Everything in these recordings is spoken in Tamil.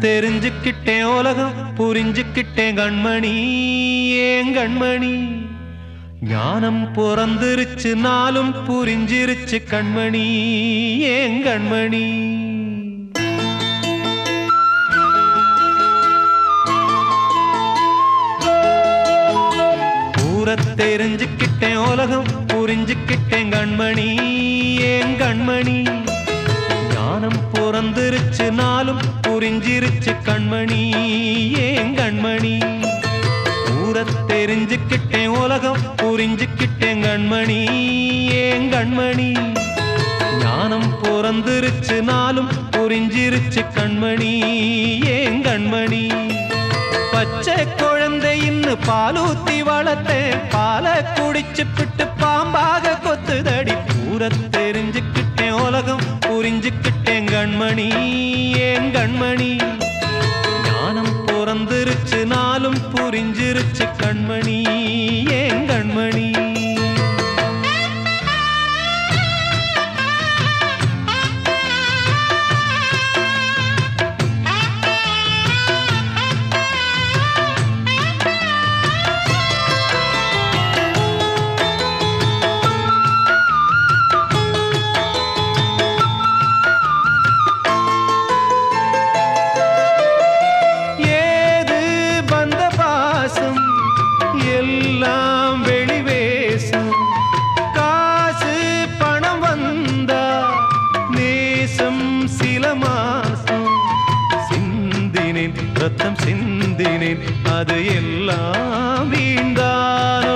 தெரிஞ்சுக்கிட்டேன் உலகம் புரிஞ்சுக்கிட்டேன் கண்மணி ஏன் கண்மணி ஞானம் பிறந்திருச்சு நாளும் புரிஞ்சிருச்சு கண்மணி ஏன் கண்மணி தெரிஞ்சுக்கிட்டேன் உலகம் புரிஞ்சுக்கிட்டேன் கண்மணி ஏன் கண்மணி ஞானம் பிறந்திருச்சு நாளும் புரிஞ்சிருச்சு கண்மணி ஏன் கண்மணி தெரிஞ்சுக்கிட்டேன் உலகம் புரிஞ்சுக்கிட்டேன் கண்மணி ஏன் கண்மணி ஞானம் பிறந்திருச்சு நாளும் புரிஞ்சிருச்சு கண்மணி ஏன் கண்மணி பச்சை குழந்தை இன்னும் பாலூத்தி வளர்த்தேன் பாலை குடிச்சு பிட்டு பாம்பாக கொத்துதடி தெரிஞ்சுக்கிட்டேன் உலகம் புரிஞ்சுக்கிட்டேன் கண்மணி ஏன் கண்மணி ஞானம் பிறந்திருச்சு நாளும் புரிஞ்சிருச்சு கண்மணி ஏன் கண்மணி ரத்தம் சிந்தினேன் அது எல்லாம் வீண்டானோ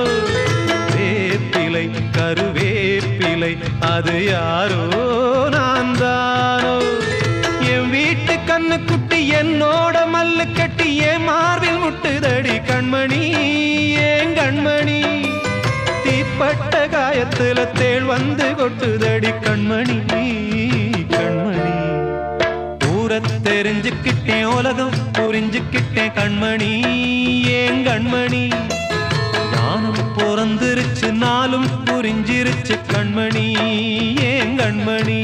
வேப்பிலை கருவேப்பிலை அது யாரோ நான் தானோ என் வீட்டு கண்ணு குட்டி என்னோட மல்லு கட்டி என் மார்பில் முட்டுதடி கண்மணி ஏன் கண்மணி தீப்பட்ட காயத்துல தேள் வந்து கொட்டுதடி கண்மணி கண்மணி தெரிஞ்சுக்கிட்டேன் உலகம் புரிஞ்சுக்கிட்டேன் கண்மணி ஏன் கண்மணி ஞானம் பிறந்திருச்சு நாளும் புரிஞ்சிருச்சு கண்மணி ஏன் கண்மணி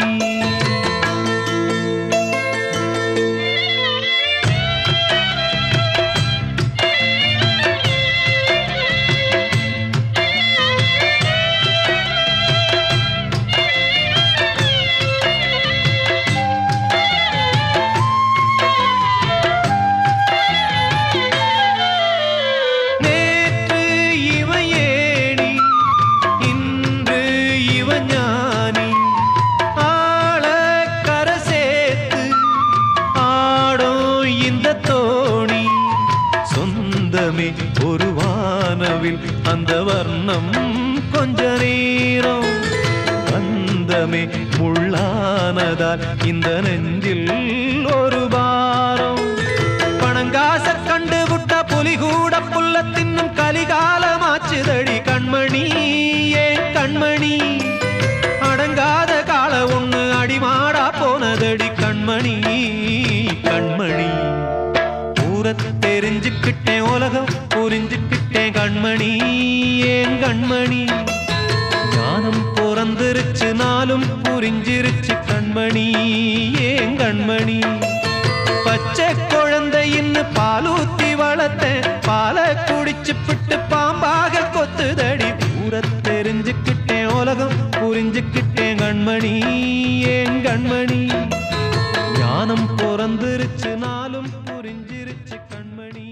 ஒரு வானவில் அந்த வர்ணம் கொஞ்ச நேரம் வந்தமே முள்ளானதால் இந்த நெஞ்சில் ஒரு பாரம் பணங்காச கண்டு விட்ட புலி கூட புல்ல தின்னும் கலிகாலமாச்சுதடி கண்மணி ஏன் கண்மணி அடங்காத கால ஒண்ணு அடிமாடா போனதடி கண்மணி கண்மணி தெரிஞ்சுக்கிட்டேன் உலகம் புரிஞ்சுக்கிட்டேன் கண்மணி ஏன் கண்மணி ஞானம் பிறந்திருச்சு நாளும் புரிஞ்சிருச்சு கண்மணி ஏன் கண்மணி பச்சை குழந்தை இன்னும் பாலூத்தி வளர்த்தேன் பாலை குடிச்சு பிட்டு பாம்பாக கொத்துதடி தெரிஞ்சுக்கிட்டேன் உலகம் புரிஞ்சுக்கிட்டேன் கண்மணி ஏன் கண்மணி ஞானம் பிறந்திருச்சு நாளும் புரிஞ்சிருச்சு கண்மணி